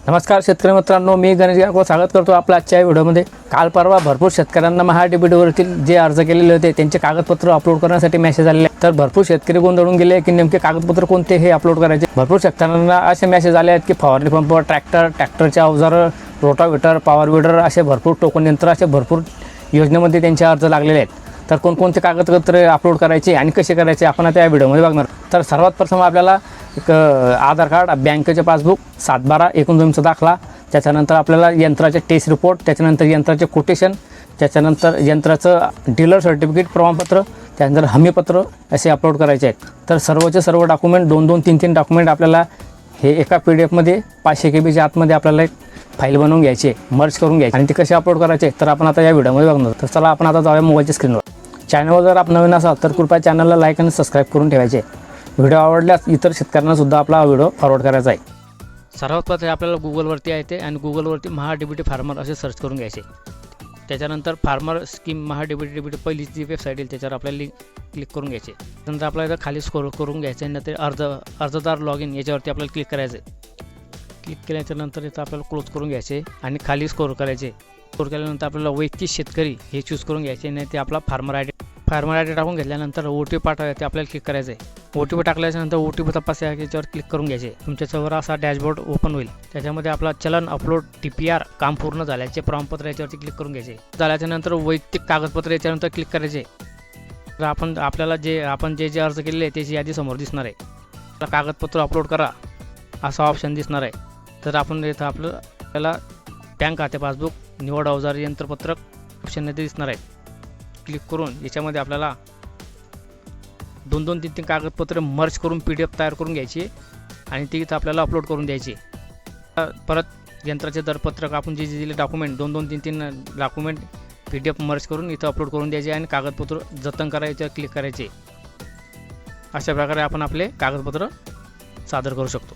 नमस्कार शेतकरी मित्रांनो, मी गणेश गायकवाड स्वागत करतो आपल्या आजच्या व्हिडिओमध्ये। काल परवा भरपूर शेतकऱ्यांना महाडीबीटीवरील जे अर्ज केलेले होते त्यांचे कागदपत्र अपलोड करण्यासाठी मेसेज आलेले, तर भरपूर शेतकरी गोंधळून गेले की नेमके कागदपत्र कोणते हे अपलोड करायचे। भरपूर शेतकऱ्यांना असे मेसेज आले आहेत की फवारणी पंप, ट्रॅक्टरचे अवजार, रोटावेटर, पॉवर विडर असे भरपूर टोकन यंत्र असे भरपूर योजनेमध्ये त्यांचे अर्ज लागलेले आहेत। तर कोणकोणते कागदपत्र अपलोड करायचे आणि कसे करायचे आपण आता या व्हिडिओमध्ये बघणार। तर सर्वात प्रथम आपल्याला एक आधार कार्ड, बँकेचे पासबुक, 7/12 एकूण जमीनचा दाखला, त्याच्यानंतर आपल्याला यंत्राचे टेस्ट रिपोर्ट, त्याच्यानंतर यंत्राचे कोटेशन, त्याच्यानंतर यंत्राचं डीलर सर्टिफिकेट प्रमाणपत्र, त्यानंतर हमीपत्र असे अपलोड करायचे आहेत। तर सर्वचे सर्व डॉक्युमेंट 2-2, 3-3 डॉक्युमेंट आपल्याला हे एका PDF-मध्ये 500 KBच्या आतमध्ये आपल्याला एक फाईल बनवून घ्यायची, मर्ज करून घ्यायची आणि ती कशी अपलोड करायचे तर आपण आता या व्हिडिओमध्ये बघणार। तर चला आपण आता जाऊया मोबाईलच्या स्क्रीनवर। चॅनलवर जर आपण नवीन असाल तर कृपया चॅनलला लाईक आणि सबस्क्राईब करून ठेवायचे। व्हिडिओ आवडल्यास इतर शेतकऱ्यांना सुद्धा आपला व्हिडिओ फॉरवर्ड करायचा आहे। सर्वात प्रथम आपल्याला गुगलवरती यायचे आणि गुगलवरती महाडीबीटी फार्मर असे सर्च करून घ्यायचे। त्याच्यानंतर फार्मर स्कीम महाडीबीटी पहिली जी वेबसाईट येईल त्याच्यावर आपल्याला क्लिक करून घ्यायचे। नंतर आपल्याला इथं खाली स्क्रोल करून घ्यायचे आणि नंतर अर्जदार लॉग इन याच्यावरती आपल्याला क्लिक करायचं आहे। क्लिक केल्याच्यानंतर इथं आपल्याला क्लोज करून घ्यायचे आणि खाली स्क्रोल करायचे। स्क्रोल केल्यानंतर आपल्याला वैयक्तिक शेतकरी हे चूज करून घ्यायचे आणि ते आपला फार्मर आय डी टाकून घेतल्यानंतर OTP पाठवायचे ते आपल्याला क्लिक करायचं आहे। OTP टाकल्याच्यानंतर OTP तपास याच्यावर क्लिक करून घ्यायचे। तुमच्यासमोर असा डॅशबोर्ड ओपन होईल, त्याच्यामध्ये आपला चलन अपलोड TPR काम पूर्ण झाल्याचे प्रमाणपत्र याच्यावरती क्लिक करून घ्यायचे। झाल्याच्यानंतर वैयक्तिक कागदपत्र याच्यानंतर क्लिक करायचे। तर आपल्याला जे अर्ज केलेले आहे त्याची यादी समोर दिसणार आहे। कागदपत्र अपलोड करा असा ऑप्शन दिसणार आहे। तर आपण इथं आपल्याला बँक खाते पासबुक, निवड अवजार, यंत्रपत्रक ऑप्शन इथे दिसणार आहे। क्लिक करून याच्यामध्ये आपल्याला 2-2, 3-3 कागदपत्र मर्ज करून PDF तयार करून घ्यायची आणि ती इथं आपल्याला अपलोड करून द्यायची। परत यंत्राचे दरपत्रक आपण जे दिले डॉक्युमेंट 2-2, 3-3 डॉक्युमेंट PDF मर्ज करून इथं अपलोड करून द्यायचे आणि कागदपत्र जतन करायचे क्लिक करायचे। अशा प्रकारे आपण आपले कागदपत्र सादर करू शकतो।